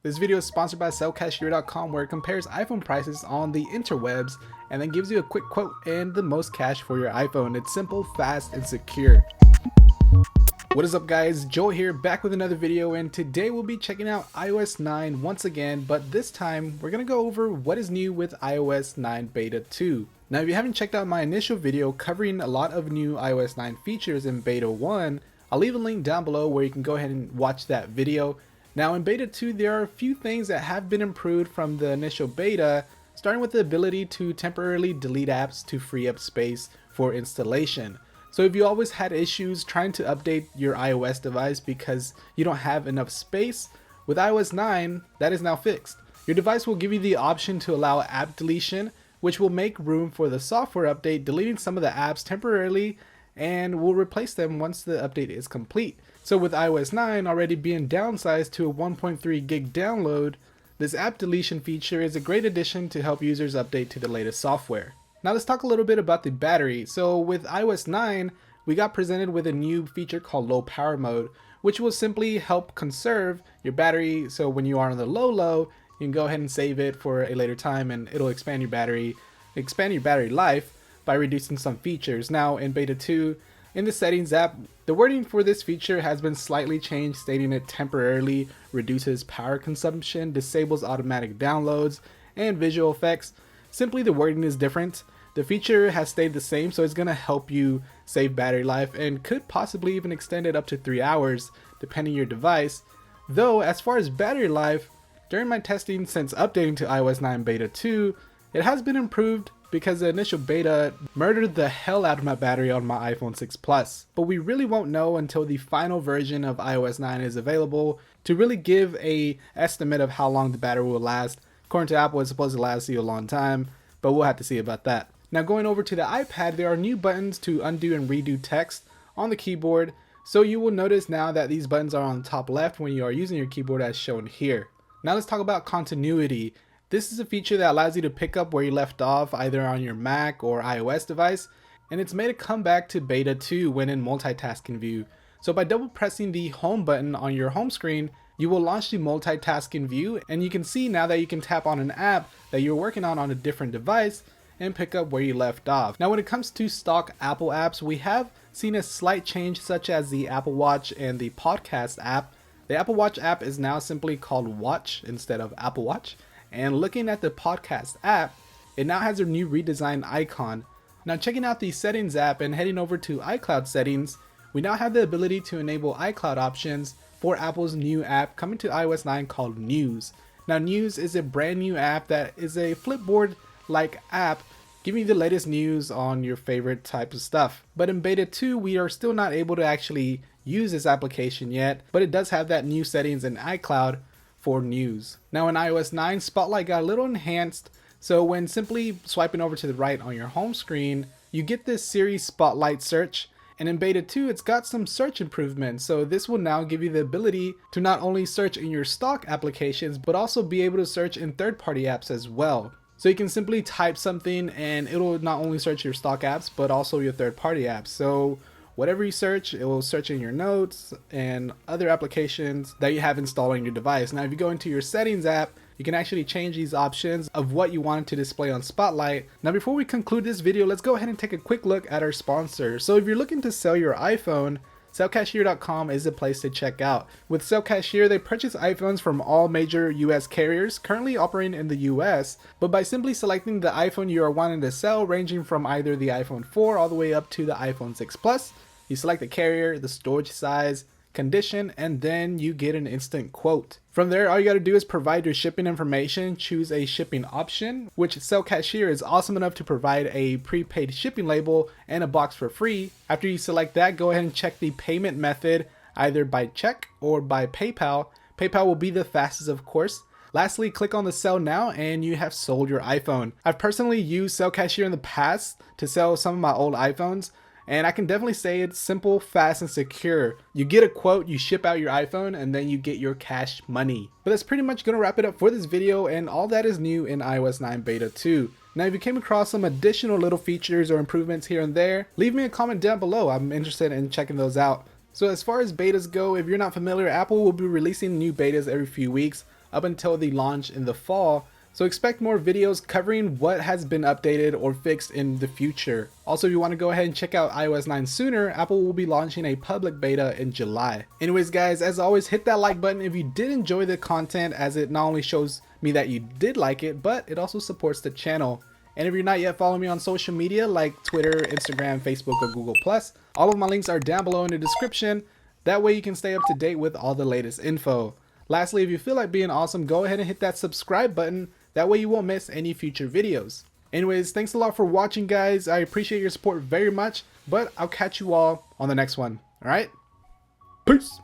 This video is sponsored by sellcashier.com, where it compares iPhone prices on the interwebs and then gives you a quick quote and the most cash for your iPhone. It's simple, fast, and secure. What is up guys, Joe here, back with another video, and today we'll be checking out iOS 9 once again, but this time we're going to go over what is new with iOS 9 Beta 2. Now if you haven't checked out my initial video covering a lot of new iOS 9 features in Beta 1, I'll leave a link down below where you can go ahead and watch that video. Now in Beta 2 there are a few things that have been improved from the initial beta, starting with the ability to temporarily delete apps to free up space for installation. So if you always had issues trying to update your iOS device because you don't have enough space, with iOS 9 that is now fixed. Your device will give you the option to allow app deletion, which will make room for the software update, deleting some of the apps temporarily and will replace them once the update is complete. So with iOS 9 already being downsized to a 1.3 gig download, this app deletion feature is a great addition to help users update to the latest software. Now let's talk a little bit about the battery. So with iOS 9, we got presented with a new feature called low power mode, which will simply help conserve your battery. So when you are on the low, you can go ahead and save it for a later time and it'll expand your battery life by reducing some features. Now in Beta 2, in the settings app, the wording for this feature has been slightly changed, stating it temporarily reduces power consumption, disables automatic downloads, and visual effects. Simply the wording is different. The feature has stayed the same, so it's going to help you save battery life and could possibly even extend it up to 3 hours depending on your device. Though as far as battery life, during my testing since updating to iOS 9 Beta 2, it has been improved because the initial beta murdered the hell out of my battery on my iPhone 6 Plus. But we really won't know until the final version of iOS 9 is available to really give a estimate of how long the battery will last. According to Apple, it's supposed to last you a long time, but we'll have to see about that. Now going over to the iPad, there are new buttons to undo and redo text on the keyboard. So you will notice now that these buttons are on the top left when you are using your keyboard as shown here. Now let's talk about continuity. This is a feature that allows you to pick up where you left off either on your Mac or iOS device, and it's made a comeback to Beta 2 when in multitasking view. So by double pressing the home button on your home screen, you will launch the multitasking view, and you can see now that you can tap on an app that you're working on a different device and pick up where you left off. Now when it comes to stock Apple apps, we have seen a slight change, such as the Apple Watch and the podcast app. The Apple Watch app is now simply called Watch instead of Apple Watch. And looking at the podcast app, it now has a new redesigned icon. Now checking out the settings app and heading over to iCloud settings, we now have the ability to enable iCloud options for Apple's new app coming to iOS 9 called News. Now News is a brand new app that is a Flipboard-like app giving you the latest news on your favorite type of stuff. But in Beta 2, we are still not able to actually use this application yet, but it does have that new settings in iCloud for News. Now in iOS 9, Spotlight got a little enhanced, so when simply swiping over to the right on your home screen, you get this Siri Spotlight search, and in Beta 2 it's got some search improvements, so this will now give you the ability to not only search in your stock applications, but also be able to search in third-party apps as well. So you can simply type something and it'll not only search your stock apps, but also your third-party apps. So whatever you search, it will search in your notes and other applications that you have installed on your device. Now if you go into your settings app, you can actually change these options of what you want to display on Spotlight. Now before we conclude this video, let's go ahead and take a quick look at our sponsor. So if you're looking to sell your iPhone, sellcashier.com is the place to check out. With Cashier, they purchase iPhones from all major US carriers currently operating in the US, but by simply selecting the iPhone you are wanting to sell, ranging from either the iPhone 4 all the way up to the iPhone 6 Plus, you select the carrier, the storage size, condition, and then you get an instant quote. From there, all you gotta do is provide your shipping information, choose a shipping option, which Cashier is awesome enough to provide a prepaid shipping label and a box for free. After you select that, go ahead and check the payment method, either by check or by PayPal. PayPal will be the fastest, of course. Lastly, click on the sell now and you have sold your iPhone. I've personally used Cashier in the past to sell some of my old iPhones, and I can definitely say it's simple, fast, and secure. You get a quote, you ship out your iPhone, and then you get your cash money. But that's pretty much gonna wrap it up for this video, and all that is new in iOS 9 Beta 2. Now if you came across some additional little features or improvements here and there, leave me a comment down below. I'm interested in checking those out. So as far as betas go, if you're not familiar, Apple will be releasing new betas every few weeks. up until the launch in the fall. So expect more videos covering what has been updated or fixed in the future. Also, if you want to go ahead and check out iOS 9 sooner, Apple will be launching a public beta in July. Anyways guys, as always, hit that like button if you did enjoy the content, as it not only shows me that you did like it, but it also supports the channel. And if you're not yet following me on social media like Twitter, Instagram, Facebook, or Google+, all of my links are down below in the description. That way you can stay up to date with all the latest info. Lastly, if you feel like being awesome, go ahead and hit that subscribe button. That way you won't miss any future videos. Anyways, thanks a lot for watching guys. I appreciate your support very much, but I'll catch you all on the next one. Alright? Peace!